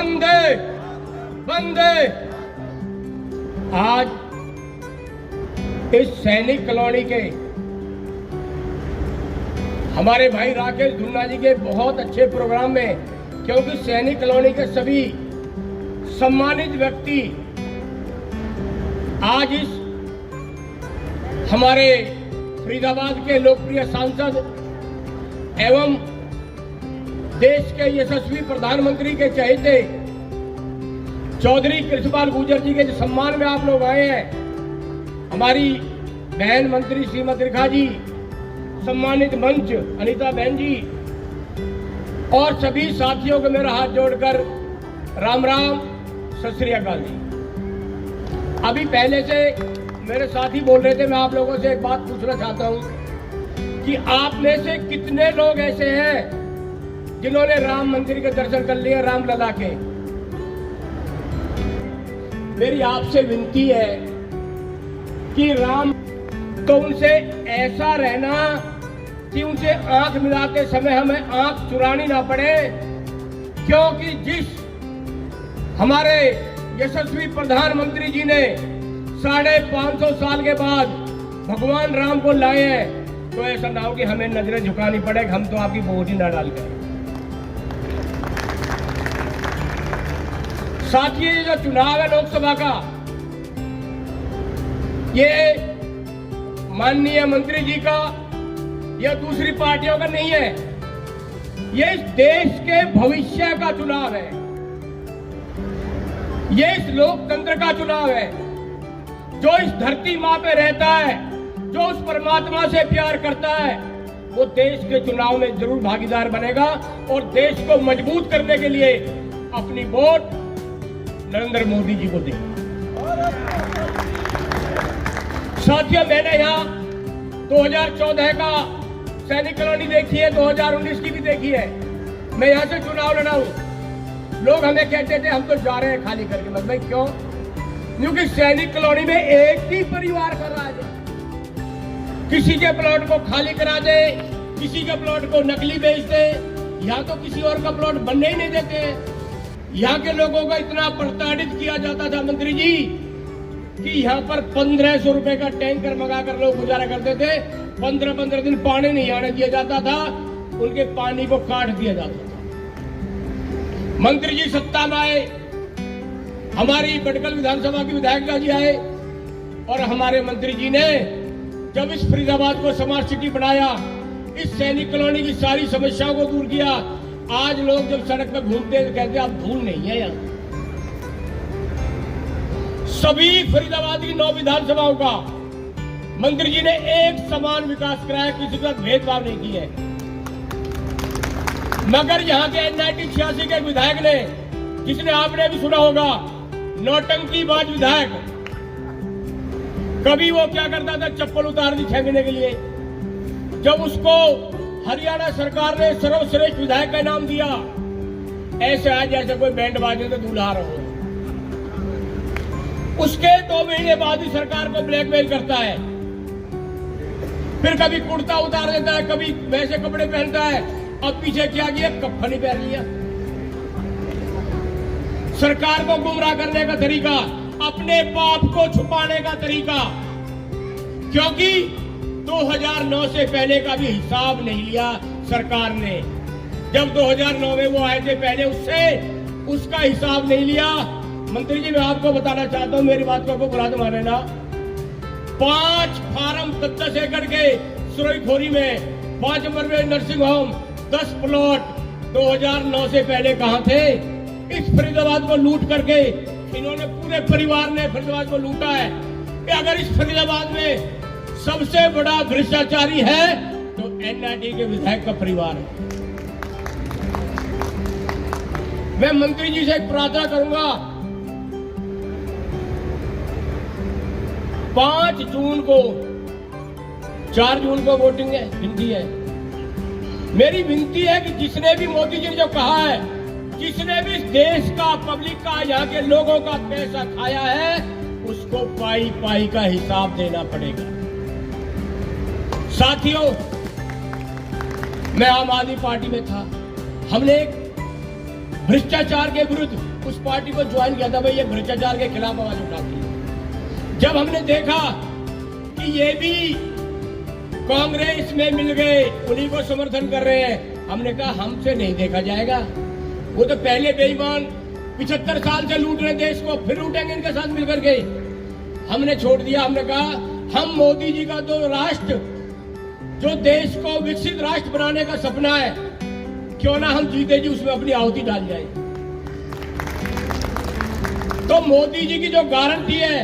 वंदे वंदे। आज इस सैनिक कॉलोनी के हमारे भाई राकेश धुन्ना जी के बहुत अच्छे प्रोग्राम में, क्योंकि सैनिक कॉलोनी के सभी सम्मानित व्यक्ति आज इस हमारे फरीदाबाद के लोकप्रिय सांसद एवं देश के यशस्वी प्रधानमंत्री के चहेते चौधरी कृष्णपाल गुर्जर जी के सम्मान में आप लोग आए हैं। हमारी बहन मंत्री श्रीमती रेखा जी, सम्मानित मंच अनीता बहन जी और सभी साथियों को मेरा हाथ जोड़कर राम राम, सत श्री अकाल जी। अभी पहले से मेरे साथी बोल रहे थे, मैं आप लोगों से एक बात पूछना चाहता हूं कि आप में से कितने लोग ऐसे हैं जिन्होंने राम मंदिर के दर्शन कर लिए, रामलला के। मेरी आपसे विनती है कि राम तो उनसे ऐसा रहना कि उनसे आंख मिलाते समय हमें आंख चुरानी ना पड़े, क्योंकि जिस हमारे यशस्वी प्रधानमंत्री जी ने 550 साल के बाद भगवान राम को लाए हैं, तो ऐसा ना हो कि हमें नजरें झुकानी पड़े, हम तो आपकी वोट ही ना डाल करें। साथियों, ये जो चुनाव है लोकसभा का, ये माननीय मंत्री जी का या दूसरी पार्टियों का नहीं है, ये इस देश के भविष्य का चुनाव है, ये इस लोकतंत्र का चुनाव है। जो इस धरती मां पे रहता है, जो उस परमात्मा से प्यार करता है, वो देश के चुनाव में जरूर भागीदार बनेगा और देश को मजबूत करने के लिए अपनी वोट नरेंद्र मोदी जी को देगा। साथियों, मैंने यहाँ 2014 का सैनिक कॉलोनी देखी है, 2019 की भी देखी है। मैं यहाँ से चुनाव लड़ा हूँ। लोग हमें कहते थे हम तो जा रहे हैं खाली करके, मत भाई क्यों? क्योंकि सैनिक कॉलोनी में एक ही परिवार कर रहा है, किसी के प्लॉट को खाली करा दे, किसी के प्लॉट को नकली बेच दे, यहाँ तो किसी और का प्लॉट बनने ही नहीं देते। यहाँ के लोगों को इतना प्रताड़ित किया जाता था मंत्री जी कि यहाँ पर 1500 रुपए का टैंकर मंगाकर लोग गुजारा करते थे। 15-15 दिन पानी नहीं आने दिया जाता था, उनके पानी को काट दिया जाता था। मंत्री जी सत्ता में आए, हमारी बटकल विधानसभा की विधायिका जी आए और हमारे मंत्री जी ने जब इस फरीदाबाद को स्मार्ट सिटी बनाया, इस सैनिक कॉलोनी की सारी समस्याओं को दूर किया। आज लोग जब सड़क पर घूमते हैं तो कहते हैं अब धूल नहीं है यहाँ। सभी फरीदाबाद की 9 विधानसभाओं का मंत्री जी ने एक समान विकास कराया, किसी का भेदभाव नहीं किया है। मगर यहाँ के NIT 86 के विधायक ने, जिसने आपने भी सुना होगा, नौटंकीबाज विधायक, कभी वो क्या करता था, चप्पल उतार दी 6 महीने के लिए। जब उसको हरियाणा सरकार ने सर्वश्रेष्ठ विधायक का नाम दिया, ऐसे आज जैसे कोई बैंड बाजे तो दूल्हा रहा हो। उसके 2 महीने बाद ही सरकार को ब्लैकमेल करता है, फिर कभी कुर्ता उतार देता है, कभी वैसे कपड़े पहनता है। अब पीछे क्या किया, कफन ही पहन लिया। सरकार को गुमराह करने का तरीका, अपने पाप को छुपाने का तरीका, क्योंकि 2009 से पहले का भी हिसाब नहीं लिया सरकार ने। जब 2009 में वो आए थे पहले, उससे उसका हिसाब नहीं लिया। मंत्री जी, मैं आपको बताना चाहता हूं, मेरी बात को बुरा तो माने ना, 5 फार्म 10 एकड़ के सुरईखोरी में, 5 नंबर में नर्सिंग होम, 10 प्लॉट 2009 से पहले कहां थे? इस फरीदाबाद को लूट करके इन्होंने, पूरे परिवार ने फरीदाबाद को लूटा है। कि अगर इस फरीदाबाद में सबसे बड़ा भ्रष्टाचारी है तो NIT के विधायक का परिवार है। मैं मंत्री जी से एक प्रार्थना करूंगा, 5 जून को, 4 जून को वोटिंग है, गिनती है। मेरी विनती है कि जिसने भी, मोदी जी ने जो कहा है, जिसने भी इस देश का, पब्लिक का, यहाँ के लोगों का पैसा खाया है, उसको पाई पाई का हिसाब देना पड़ेगा। साथियों, मैं आम आदमी पार्टी में था, हमने एक भ्रष्टाचार के विरुद्ध उस पार्टी को ज्वाइन किया था, भाई ये भ्रष्टाचार के खिलाफ आवाज उठाती है। जब हमने देखा कि ये भी कांग्रेस में मिल गए, उन्हीं को समर्थन कर रहे हैं, हमने कहा हमसे नहीं देखा जाएगा। वो तो पहले बेईमान 75 साल से लूट रहे देश को, फिर लूटेंगे इनके साथ मिलकर के। हमने छोड़ दिया। हमने कहा हम मोदी जी का जो राष्ट्र, जो देश को विकसित राष्ट्र बनाने का सपना है, क्यों ना हम जीते जी उसमें अपनी आहुति डाल जाए। तो मोदी जी की जो गारंटी है,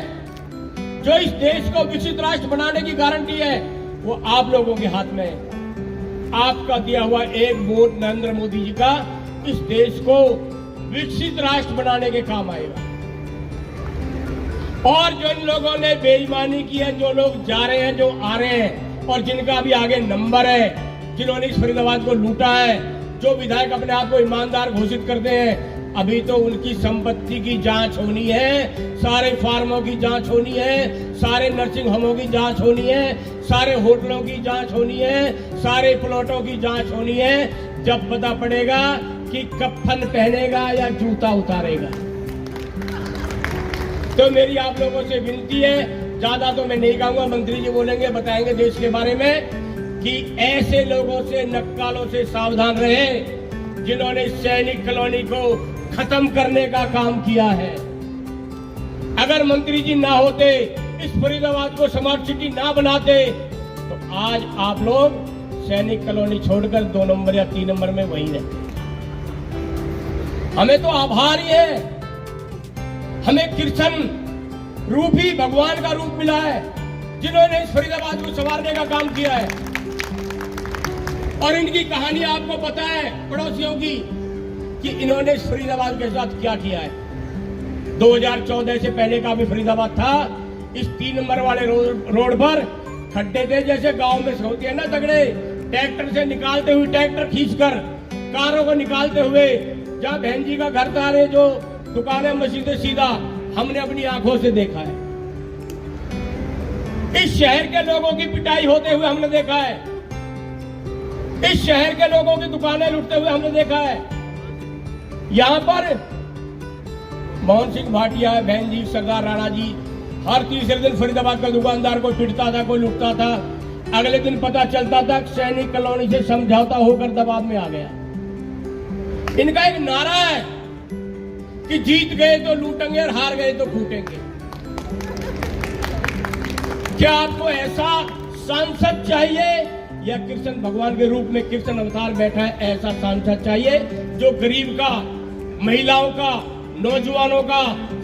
जो इस देश को विकसित राष्ट्र बनाने की गारंटी है, वो आप लोगों के हाथ में है। आपका दिया हुआ एक वोट नरेंद्र मोदी जी का इस देश को विकसित राष्ट्र बनाने के काम आएगा। और जो इन लोगों ने बेईमानी की है, जो लोग जा रहे हैं, जो आ रहे हैं, और जिनका भी आगे नंबर है, जिन्होंने इस फरीदाबाद को लूटा है, जो विधायक अपने आप को ईमानदार घोषित करते हैं, अभी तो उनकी संपत्ति की जांच होनी है, सारे फार्मों की जांच होनी है, सारे नर्सिंग होमों की जांच होनी है, सारे होटलों की जांच होनी है, सारे प्लॉटों की जांच होनी है। जब पता पड़ेगा कि कफन पहनेगा या जूता उतारेगा। तो मेरी आप लोगों से विनती है, ज्यादा तो मैं नहीं कहूंगा, मंत्री जी बोलेंगे, बताएंगे देश के बारे में, कि ऐसे लोगों से, नक्कालों से सावधान रहे, जिन्होंने सैनिक कॉलोनी को खत्म करने का काम किया है। अगर मंत्री जी ना होते, इस फरीदाबाद को स्मार्ट सिटी ना बनाते, तो आज आप लोग सैनिक कॉलोनी छोड़कर 2 नंबर या 3 नंबर में वहीं रहते। हमें तो आभार ही है, हमें कृष्ण रूप ही भगवान का रूप मिला है, जिन्होंने इस फरीदाबाद को संवारने का काम किया है। और इनकी कहानी आपको पता है, पड़ोसियों की, कि इन्होंने इस फरीदाबाद के साथ क्या किया है। 2014 से पहले का भी फरीदाबाद था। इस 3 नंबर वाले रोड पर खड्डे थे, जैसे गांव में होती है ना तगड़े, ट्रैक्टर से निकालते हुए, ट्रैक्टर खींचकर कारों को निकालते हुए, जहां बहन जी का घर था, रे जो दुकानें, मस्जिदें, सीधा हमने अपनी आंखों से देखा है। इस शहर के लोगों की पिटाई होते हुए हमने देखा है। इस शहर के लोगों की दुकानें लूटते हुए हमने देखा है। यहां पर मोहन सिंह भाटिया, बहन जी, सरदार राणा जी हर तीसरे दिन फरीदाबाद का दुकानदार को पिटता था, कोई लूटता था। अगले दिन पता चलता था सैनिक कॉलोनी से समझौता होकर दबाव में आ गया। इनका एक नारा है कि जीत गए तो लूटेंगे और हार गए तो कूटेंगे। क्या आपको ऐसा सांसद चाहिए, या कृष्ण भगवान के रूप में कृष्ण अवतार बैठा है ऐसा सांसद चाहिए, जो गरीब का, महिलाओं का, नौजवानों का,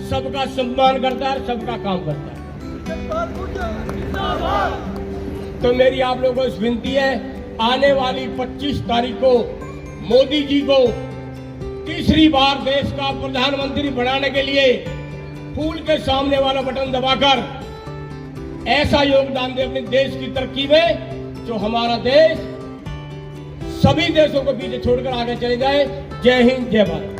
सबका सम्मान करता है, सबका काम करता है। तो मेरी आप लोगों से विनती है, आने वाली 25 तारीख को मोदी जी को तीसरी बार देश का प्रधानमंत्री बनाने के लिए फूल के सामने वाला बटन दबाकर ऐसा योगदान दे अपने देश की तरक्की में, जो हमारा देश सभी देशों को पीछे छोड़कर आगे चले जाए। जय हिंद, जय भारत।